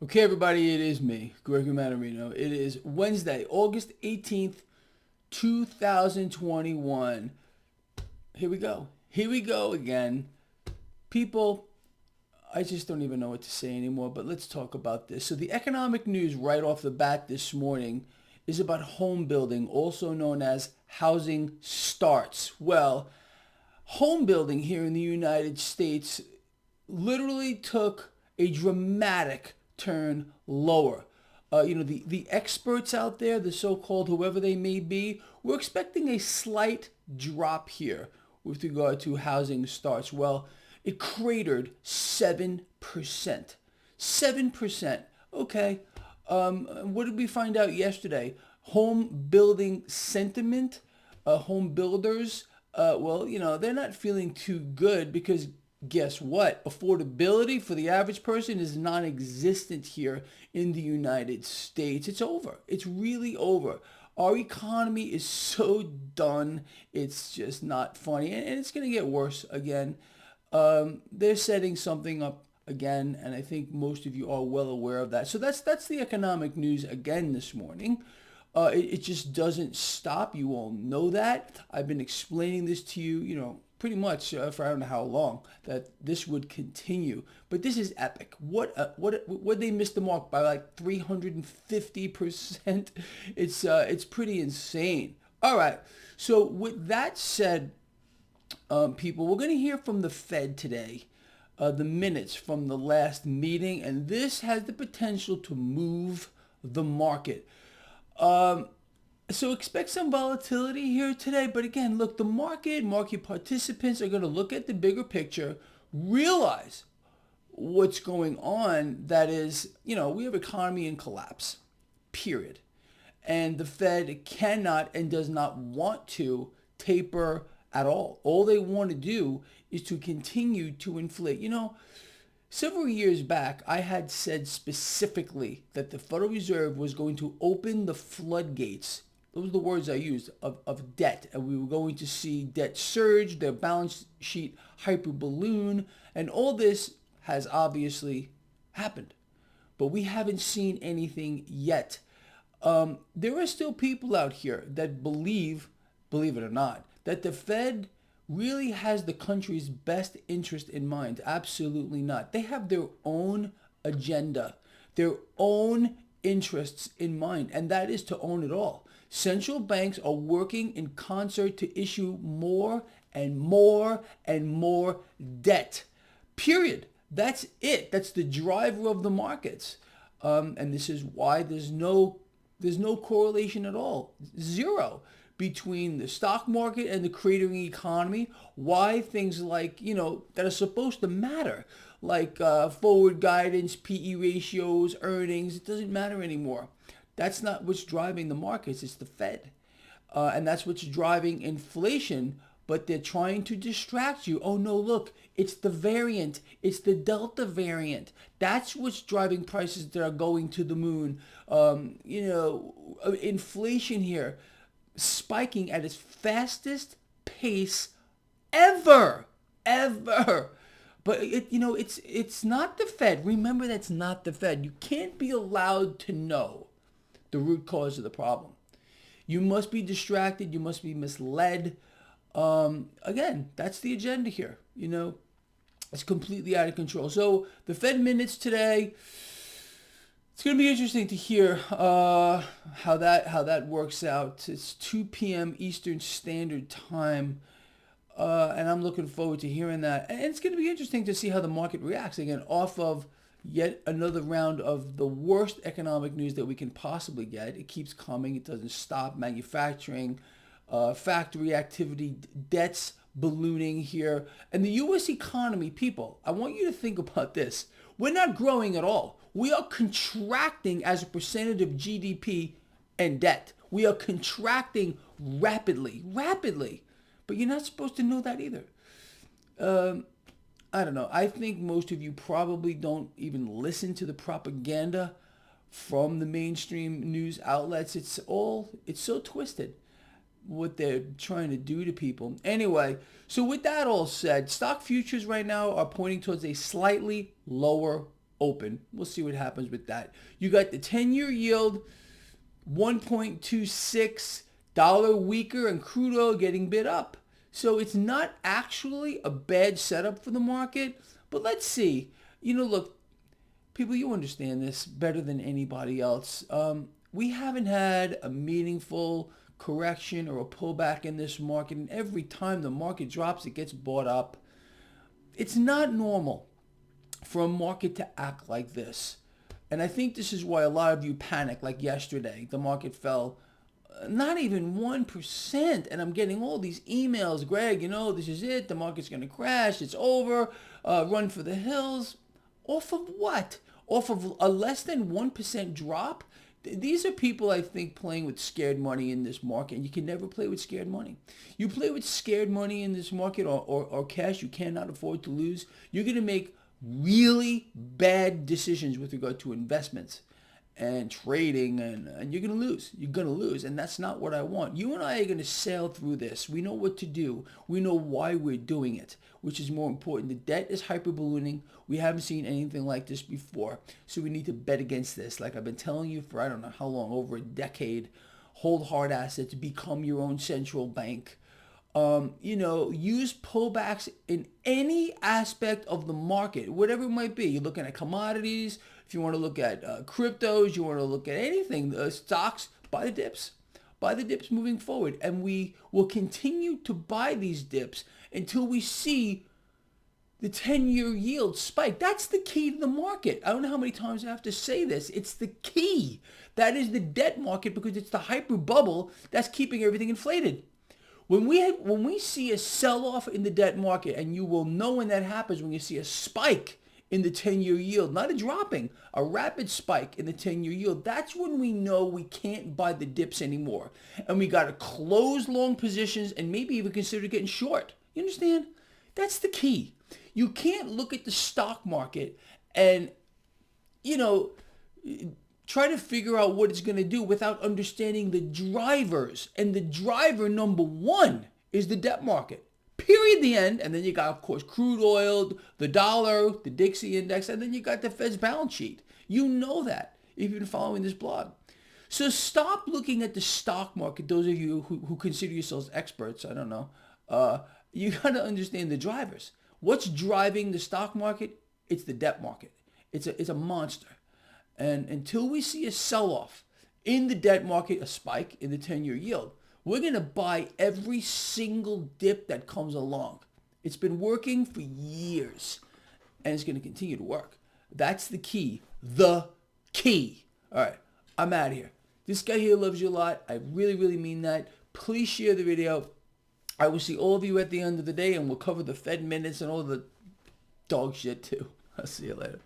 Okay, everybody, it is me, Gregory Mannarino. It is Wednesday, August 18th, 2021. Here we go. Here we go again. People, I just don't even know what to say anymore, but let's talk about this. So the economic news right off the bat this morning is about home building, also known as housing starts. Well, home building here in the United States literally took a dramatic turn lower. The experts out there, the so-called whoever they may be, we're expecting a slight drop here with regard to housing starts. Well, it cratered 7%. 7%. Okay. What did we find out yesterday? Home building sentiment, home builders, they're not feeling too good because guess what? Affordability for the average person is non-existent here in the United States. It's over. It's really over. Our economy is so done. It's just not funny. And it's going to get worse again. They're setting something up again, and I think most of you are well aware of that. So that's the economic news again this morning. It just doesn't stop. You all know that. I've been explaining this to you, pretty much for I don't know how long, that this would continue. But this is epic. What they missed the mark by like 350%. It's pretty insane. All right. So with that said, people, we're going to hear from the Fed today. The minutes from the last meeting, and this has the potential to move the market. So expect some volatility here today. But again, look, the market participants are going to look at the bigger picture, realize what's going on. That is, we have economy in collapse, period. And the Fed cannot and does not want to taper at all. All they want to do is to continue to inflate. Several years back, I had said specifically that the Federal Reserve was going to open the floodgates. Those are the words I used, of debt. And we were going to see debt surge, their balance sheet hyperballoon, and all this has obviously happened. But we haven't seen anything yet. There are still people out here that believe it or not, that the Fed really has the country's best interest in mind. Absolutely not. They have their own agenda, their own interests in mind, and that is to own it all. Central banks are working in concert to issue more and more and more debt. Period. That's it. That's the driver of the markets. And this is why there's no correlation at all. Zero between the stock market and the cratering economy. Why things like, that are supposed to matter, like forward guidance, PE ratios, earnings, it doesn't matter anymore. That's not what's driving the markets. It's the Fed. And that's what's driving inflation. But they're trying to distract you. Oh, no, look, it's the variant. It's the Delta variant. That's what's driving prices that are going to the moon. Inflation here spiking at its fastest pace ever. But it's not the Fed. Remember, that's not the Fed. You can't be allowed to know the root cause of the problem. You must be distracted. You must be misled. Again, that's the agenda here. It's completely out of control. So the Fed minutes today. It's going to be interesting to hear how that works out. It's 2 p.m. Eastern Standard Time, and I'm looking forward to hearing that. And it's going to be interesting to see how the market reacts again off of yet another round of the worst economic news that we can possibly get. It keeps coming. It doesn't stop. Manufacturing, factory activity, debts ballooning here. And the U.S. economy, people, I want you to think about this. We're not growing at all. We are contracting as a percentage of GDP and debt. We are contracting rapidly. But you're not supposed to know that either. I don't know. I think most of you probably don't even listen to the propaganda from the mainstream news outlets. It's so twisted what they're trying to do to people. Anyway, so with that all said, stock futures right now are pointing towards a slightly lower open. We'll see what happens with that. You got the 10-year yield, 1.26 dollar weaker, and crude oil getting bid up. So it's not actually a bad setup for the market, but let's see. Look, people, you understand this better than anybody else. We haven't had a meaningful correction or a pullback in this market, and every time the market drops, it gets bought up. It's not normal for a market to act like this. And I think this is why a lot of you panicked, like yesterday. The market fell not even 1%. And I'm getting all these emails, Greg, this is it. The market's going to crash. It's over. Run for the hills. Off of what? Off of a less than 1% drop? These are people, I think, playing with scared money in this market. And you can never play with scared money. You play with scared money in this market or cash you cannot afford to lose, you're going to make really bad decisions with regard to investments and trading, and you're going to lose. You're going to lose, and that's not what I want. You and I are going to sail through this. We know what to do. We know why we're doing it, which is more important. The debt is hyper-ballooning. We haven't seen anything like this before, so we need to bet against this. Like I've been telling you for I don't know how long, over a decade. Hold hard assets. Become your own central bank. Use pullbacks in any aspect of the market, whatever it might be. You're looking at commodities. If you want to look at cryptos, you want to look at anything, stocks, buy the dips. Buy the dips moving forward. And we will continue to buy these dips until we see the 10-year yield spike. That's the key to the market. I don't know how many times I have to say this. It's the key. That is the debt market, because it's the hyper bubble that's keeping everything inflated. When we see a sell-off in the debt market, and you will know when that happens when you see a spike in the 10-year yield, not a dropping, a rapid spike in the 10-year yield, that's when we know we can't buy the dips anymore. And we got to close long positions and maybe even consider getting short. You understand? That's the key. You can't look at the stock market and, try to figure out what it's going to do without understanding the drivers. And the driver number one is the debt market. Period, the end. And then you got, of course, crude oil, the dollar, the Dixie index, and then you got the Fed's balance sheet. You know that if you've been following this blog. So stop looking at the stock market, those of you who consider yourselves experts, I don't know. You got to understand the drivers. What's driving the stock market? It's the debt market. It's a monster. And until we see a sell-off in the debt market, a spike in the 10-year yield, we're going to buy every single dip that comes along. It's been working for years, and it's going to continue to work. That's the key. The key. All right, I'm out of here. This guy here loves you a lot. I really, really mean that. Please share the video. I will see all of you at the end of the day, and we'll cover the Fed minutes and all the dog shit too. I'll see you later.